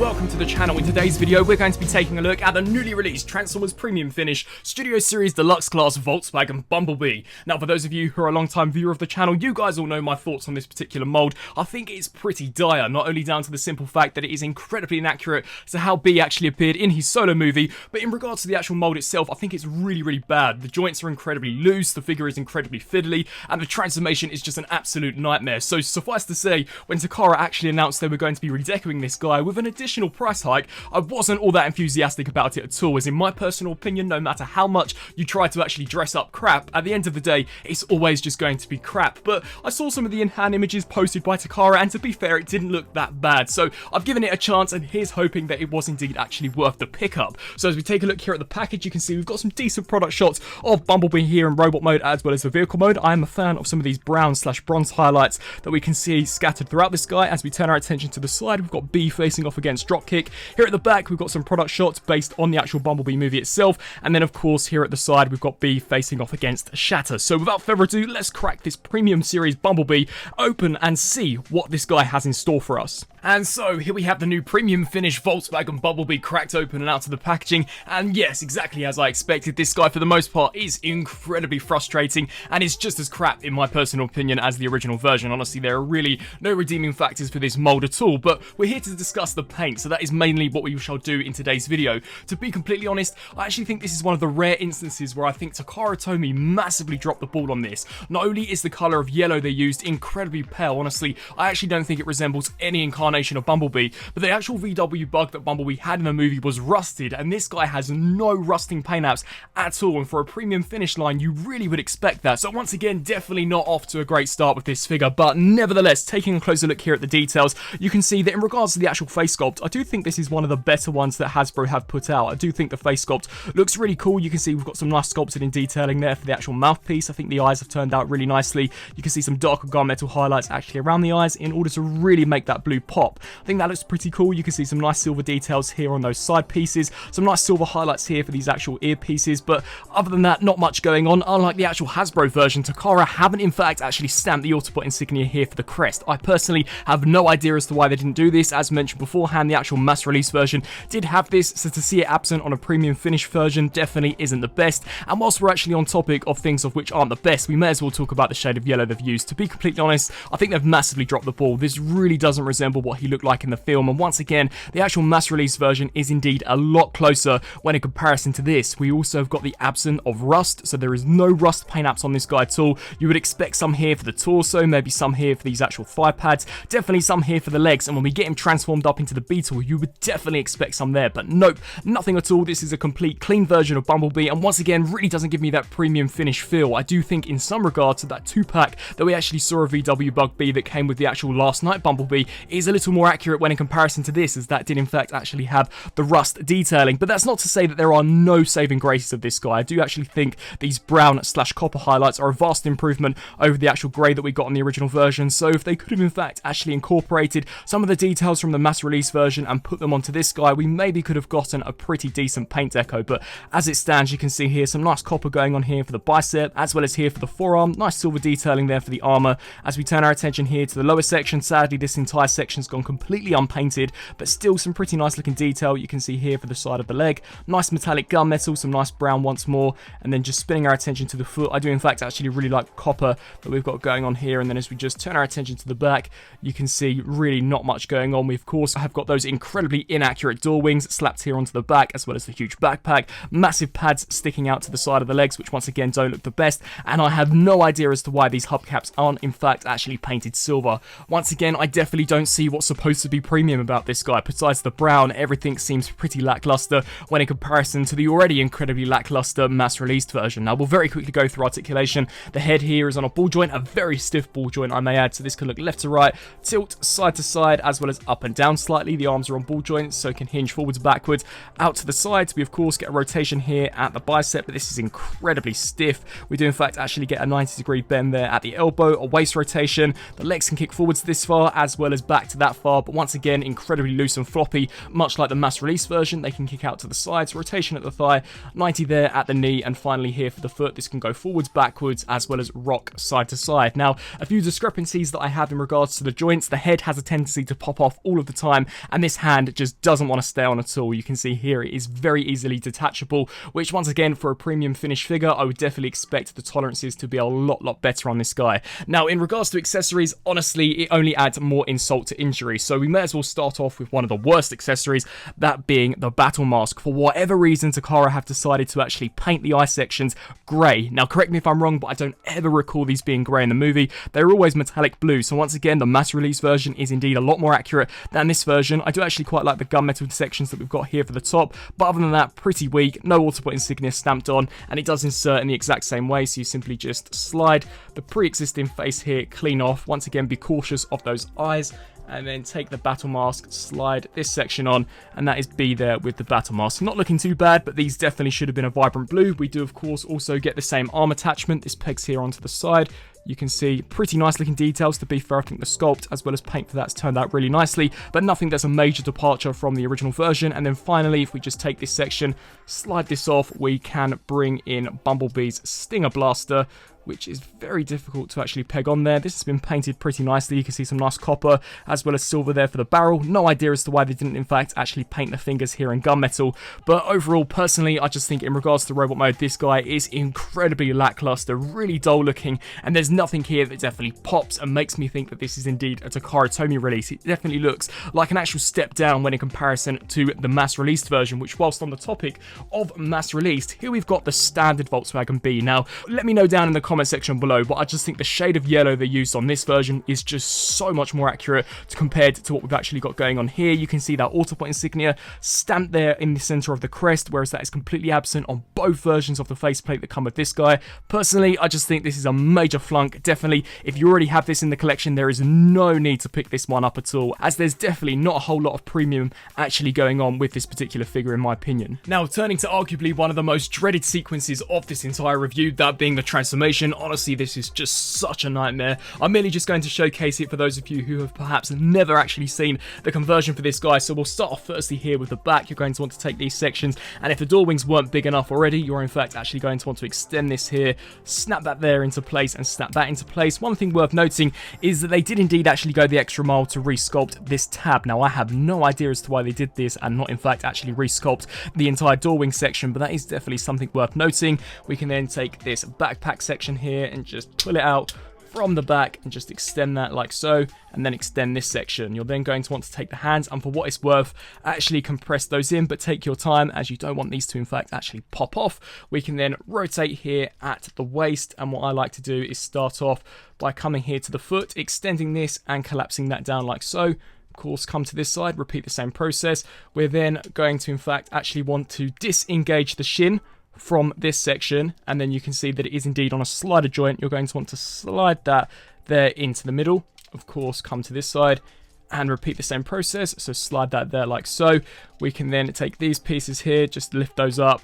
welcome to the channel. In today's video, we're going to be taking a look at the newly released Transformers Premium Finish Studio Series Deluxe Class Volkswagen Bumblebee. Now, for those of you who are a long-time viewer of the channel, you guys all know my thoughts on this particular mold. I think it's pretty dire, not only down to the simple fact that it is incredibly inaccurate to how B actually appeared in his solo movie, but in regards to the actual mold itself, I think it's really bad. The joints are incredibly loose, the figure is incredibly fiddly, and the transformation is just an absolute nightmare. So suffice to say, when Takara actually announced they were going to be redecoing this guy with an additional price hike, I wasn't all that enthusiastic about it at all, as in my personal opinion, no matter how much you try to actually dress up crap, at the end of the day, it's always just going to be crap. But I saw some of the in-hand images posted by Takara, and to be fair, it didn't look that bad, so I've given it a chance, and here's hoping that it was indeed actually worth the pickup. So as we take a look here at the package, you can see we've got some decent product shots of Bumblebee here in robot mode as well as the vehicle mode. I am a fan of some of these brown/bronze highlights that we can see scattered throughout this guy. As we turn our attention to the side, we've got B facing off against Dropkick. Here at the back, we've got some product shots based on the actual Bumblebee movie itself, and then of course here at the side, we've got B facing off against Shatter. So without further ado, let's crack this premium series Bumblebee open and see what this guy has in store for us. And so here we have the new premium finish Volkswagen Bumblebee cracked open and out to the packaging, and yes, exactly as I expected, this guy for the most part is incredibly frustrating and is just as crap in my personal opinion as the original version. Honestly, there are really no redeeming factors for this mold at all, but we're here to discuss the paint, so that is mainly what we shall do in today's video. To be completely honest, I actually think this is one of the rare instances where I think Takara Tomy massively dropped the ball on this. Not only is the colour of yellow they used incredibly pale, honestly, I actually don't think it resembles any incarnation of Bumblebee, but the actual VW bug that Bumblebee had in the movie was rusted, and this guy has no rusting paint apps at all, and for a premium finish line, you really would expect that. So once again, definitely not off to a great start with this figure, but nevertheless, taking a closer look here at the details, you can see that in regards to the actual face sculpt, I do think this is one of the better ones that Hasbro have put out. I do think the face sculpt looks really cool. You can see we've got some nice sculpted in detailing there for the actual mouthpiece. I think the eyes have turned out really nicely. You can see some darker gunmetal highlights actually around the eyes in order to really make that blue pop. I think that looks pretty cool. You can see some nice silver details here on those side pieces, some nice silver highlights here for these actual ear pieces, but other than that, not much going on. Unlike the actual Hasbro version, Takara haven't in fact actually stamped the Autobot insignia here for the crest. I personally have no idea as to why they didn't do this. As mentioned beforehand, the actual mass release version did have this, so to see it absent on a premium finish version definitely isn't the best. And whilst we're actually on topic of things of which aren't the best, we may as well talk about the shade of yellow they've used. To be completely honest, I think they've massively dropped the ball. This really doesn't resemble what he looked like in the film, and once again, the actual mass release version is indeed a lot closer when in comparison to this. We also have got the absence of rust, so there is no rust paint apps on this guy at all. You would expect some here for the torso, maybe some here for these actual thigh pads, definitely some here for the legs, and when we get him transformed up into the Beetle, you would definitely expect some there, but nope, nothing at all. This is a complete clean version of Bumblebee, and once again, really doesn't give me that premium finish feel. I do think in some regards that 2-pack that we actually saw a VW Bug B that came with the actual Last Night Bumblebee is a little more accurate when in comparison to this, as that did in fact actually have the rust detailing. But that's not to say that there are no saving graces of this guy. I do actually think these brown/copper highlights are a vast improvement over the actual grey that we got on the original version, so if they could have in fact actually incorporated some of the details from the mass release version and put them onto this guy, we maybe could have gotten a pretty decent paint deco. But as it stands, you can see here some nice copper going on here for the bicep as well as here for the forearm, nice silver detailing there for the armor. As we turn our attention here to the lower section, sadly this entire section's gone completely unpainted, but still some pretty nice looking detail you can see here for the side of the leg. Nice metallic gunmetal, some nice brown once more, and then just spinning our attention to the foot, I do in fact actually really like the copper that we've got going on here. And then as we just turn our attention to the back, you can see really not much going on. We of course have got those incredibly inaccurate door wings slapped here onto the back, as well as the huge backpack, massive pads sticking out to the side of the legs, which once again don't look the best, and I have no idea as to why these hubcaps aren't in fact actually painted silver. Once again, I definitely don't see what's supposed to be premium about this guy. Besides the brown, everything seems pretty lackluster when in comparison to the already incredibly lackluster mass released version. Now we'll very quickly go through articulation. The head here is on a ball joint, a very stiff ball joint I may add, so this can look left to right, tilt side to side, as well as up and down slightly. The arms are on ball joints, so it can hinge forwards, backwards, out to the sides. We of course get a rotation here at the bicep, but this is incredibly stiff. We do in fact actually get a 90-degree bend there at the elbow, a waist rotation. The legs can kick forwards this far as well as back to that far, but once again incredibly loose and floppy, much like the mass release version. They can kick out to the sides, rotation at the thigh, 90 there at the knee, and finally here for the foot, this can go forwards, backwards, as well as rock side to side. Now, a few discrepancies that I have in regards to the joints. The head has a tendency to pop off all of the time, and this hand just doesn't want to stay on at all. You can see here it is very easily detachable, which once again, for a premium finish figure, I would definitely expect the tolerances to be a lot better on this guy. Now, in regards to accessories, honestly, it only adds more insult to injury, so we may as well start off with one of the worst accessories, that being the battle mask. For whatever reason, Takara have decided to actually paint the eye sections grey. Now, correct me if I'm wrong, but I don't ever recall these being grey in the movie. They're always metallic blue, so once again, the mass release version is indeed a lot more accurate than this version. I do actually quite like the gunmetal sections that we've got here for the top, but other than that, pretty weak. No Autobot insignia stamped on, and it does insert in the exact same way, so you simply just slide the pre-existing face here clean off. Once again, be cautious of those eyes, and then take the battle mask, slide this section on, and that is B there with the battle mask. Not looking too bad, but these definitely should have been a vibrant blue. We do, of course, also get the same arm attachment. This pegs here onto the side. You can see pretty nice looking details. To be fair, I think the sculpt as well as paint for that's turned out really nicely, but nothing that's a major departure from the original version. And then finally, if we just take this section, slide this off, we can bring in Bumblebee's Stinger Blaster, which is very difficult to actually peg on there. This has been painted pretty nicely. You can see some nice copper as well as silver there for the barrel. No idea as to why they didn't in fact actually paint the fingers here in gunmetal, but overall, personally, I just think in regards to robot mode, this guy is incredibly lackluster, really dull looking, and there's nothing here that definitely pops and makes me think that this is indeed a Takara Tomy release. It definitely looks like an actual step down when in comparison to the mass released version, which, whilst on the topic of mass released, here we've got the standard Volkswagen B. Now, let me know down in the comment section below, but I just think the shade of yellow they used on this version is just so much more accurate compared to what we've actually got going on here. You can see that Autobot insignia stamped there in the center of the crest, whereas that is completely absent on both versions of the faceplate that come with this guy. Personally, I just think this is a major flunk. Definitely, if you already have this in the collection, there is no need to pick this one up at all, as there's definitely not a whole lot of premium actually going on with this particular figure in my opinion. Now, turning to arguably one of the most dreaded sequences of this entire review, that being the transformation. Honestly, this is just such a nightmare. I'm merely just going to showcase it for those of you who have perhaps never actually seen the conversion for this guy. So we'll start off firstly here with the back. You're going to want to take these sections, and if the door wings weren't big enough already, you're in fact actually going to want to extend this here, snap that there into place, and snap that into place. One thing worth noting is that they did indeed actually go the extra mile to resculpt this tab. Now, I have no idea as to why they did this and not in fact actually resculpt the entire door wing section, but that is definitely something worth noting. We can then take this backpack section here and just pull it out from the back and just extend that like so, and then extend this section. You're then going to want to take the hands and, for what it's worth, actually compress those in, but take your time as you don't want these to in fact actually pop off. We can then rotate here at the waist, and what I like to do is start off by coming here to the foot, extending this and collapsing that down like so. Of course, come to this side, repeat the same process. We're then going to in fact actually want to disengage the shin from this section, and then you can see that it is indeed on a slider joint. You're going to want to slide that there into the middle. Of course, come to this side and repeat the same process, so slide that there like so. We can then take these pieces here, just lift those up,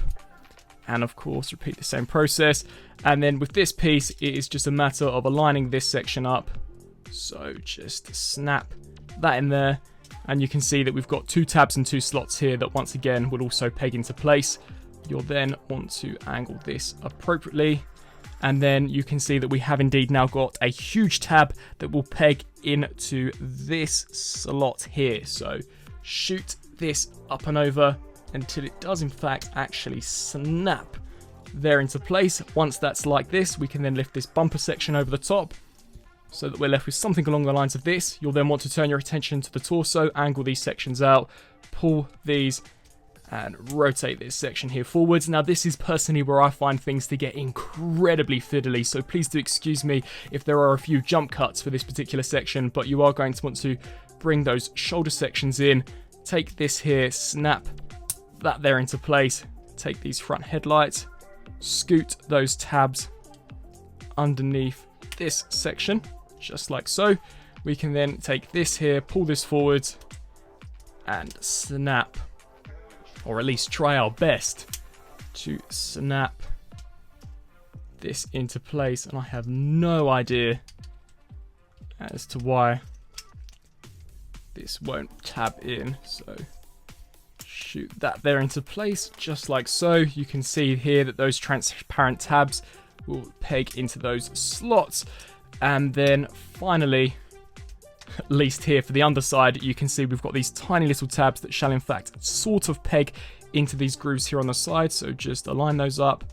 and of course repeat the same process. And then with this piece, it is just a matter of aligning this section up, so just snap that in there, and you can see that we've got 2 tabs and 2 slots here that once again would also peg into place. You'll then want to angle this appropriately, and then you can see that we have indeed now got a huge tab that will peg into this slot here. So shoot this up and over until it does in fact actually snap there into place. Once that's like this, we can then lift this bumper section over the top so that we're left with something along the lines of this. You'll then want to turn your attention to the torso, angle these sections out, pull these and rotate this section here forwards. Now, this is personally where I find things to get incredibly fiddly, so please do excuse me if there are a few jump cuts for this particular section, but you are going to want to bring those shoulder sections in, take this here, snap that there into place, take these front headlights, scoot those tabs underneath this section, just like so. We can then take this here, pull this forwards, and snap, or at least try our best to snap this into place. And I have no idea as to why this won't tab in, so shoot that there into place just like so. You can see here that those transparent tabs will peg into those slots, and then finally least here for the underside, you can see we've got these tiny little tabs that shall in fact sort of peg into these grooves here on the side. So just align those up,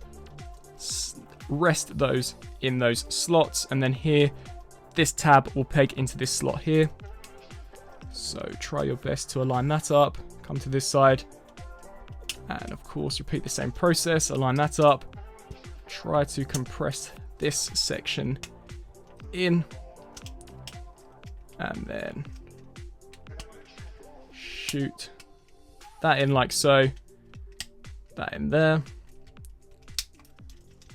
rest those in those slots, and then here, this tab will peg into this slot here. So try your best to align that up, come to this side, and of course repeat the same process, align that up, try to compress this section in, and then shoot that in like so, that in there,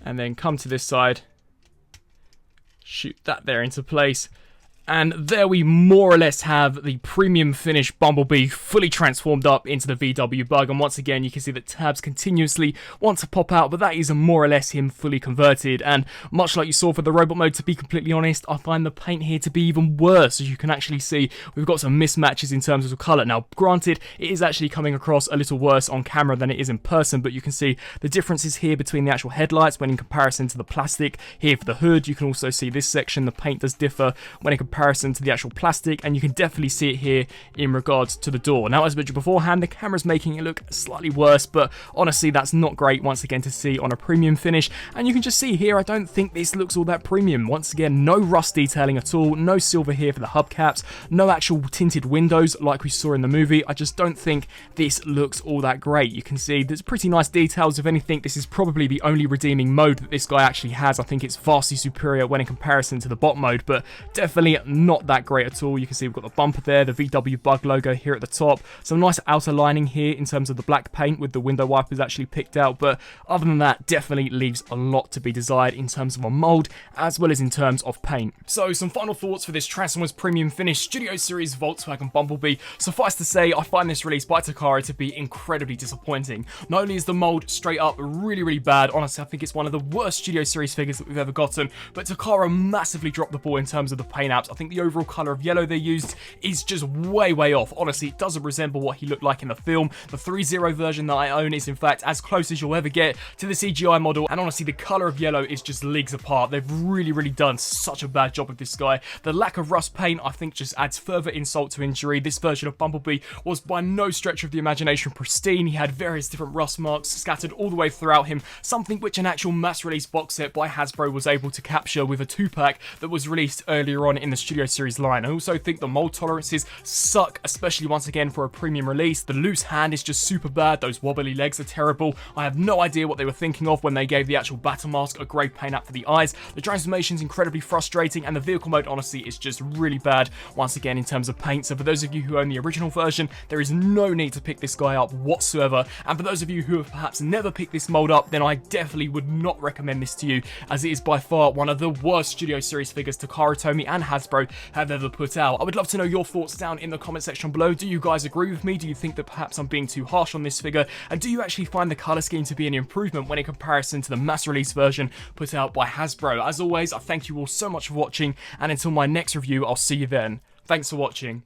and then come to this side, shoot that there into place. And there we more or less have the premium finish Bumblebee fully transformed up into the VW Bug. And once again, you can see that tabs continuously want to pop out, but that is more or less him fully converted. And much like you saw for the robot mode, to be completely honest, I find the paint here to be even worse. As you can actually see, we've got some mismatches in terms of colour. Now, granted, it is actually coming across a little worse on camera than it is in person, but you can see the differences here between the actual headlights when in comparison to the plastic. Here for the hood, you can also see this section, the paint does differ when in comparison to the actual plastic, and you can definitely see it here in regards to the door. Now, as mentioned beforehand, the camera's making it look slightly worse, but honestly, that's not great once again to see on a premium finish. And you can just see here, I don't think this looks all that premium. Once again, no rust detailing at all, no silver here for the hubcaps, no actual tinted windows like we saw in the movie. I just don't think this looks all that great. You can see there's pretty nice details. If anything, this is probably the only redeeming mode that this guy actually has. I think it's vastly superior when in comparison to the bot mode, but definitely not that great at all. You can see we've got the bumper there, the VW Bug logo here at the top, some nice outer lining here in terms of the black paint with the window wipers actually picked out, but other than that, definitely leaves a lot to be desired in terms of a mold as well as in terms of paint. So some final thoughts for this Transformers Premium Finish Studio Series Volkswagen Bumblebee. Suffice to say, I find this release by Takara to be incredibly disappointing. Not only is the mold straight up really bad, honestly I think it's one of the worst Studio Series figures that we've ever gotten, but Takara massively dropped the ball in terms of the paint apps. I think the overall colour of yellow they used is just way off. Honestly, it doesn't resemble what he looked like in the film. The 3.0 version that I own is in fact as close as you'll ever get to the CGI model, and honestly the colour of yellow is just leagues apart. They've really done such a bad job with this guy. The lack of rust paint I think just adds further insult to injury. This version of Bumblebee was by no stretch of the imagination pristine. He had various different rust marks scattered all the way throughout him, something which an actual mass release box set by Hasbro was able to capture with a 2-pack that was released earlier on in the Studio Series line. I also think the mold tolerances suck, especially once again for a premium release. The loose hand is just super bad, those wobbly legs are terrible. I have no idea what they were thinking of when they gave the actual battle mask a grey paint app for the eyes. The transformation's incredibly frustrating, and the vehicle mode honestly is just really bad once again in terms of paint. So for those of you who own the original version, there is no need to pick this guy up whatsoever, and for those of you who have perhaps never picked this mold up, then I definitely would not recommend this to you, as it is by far one of the worst Studio Series figures Takara Tomy and Hasbro have ever put out. I would love to know your thoughts down in the comment section below. Do you guys agree with me? Do you think that perhaps I'm being too harsh on this figure? And do you actually find the colour scheme to be an improvement when in comparison to the mass release version put out by Hasbro? As always, I thank you all so much for watching, and until my next review, I'll see you then. Thanks for watching.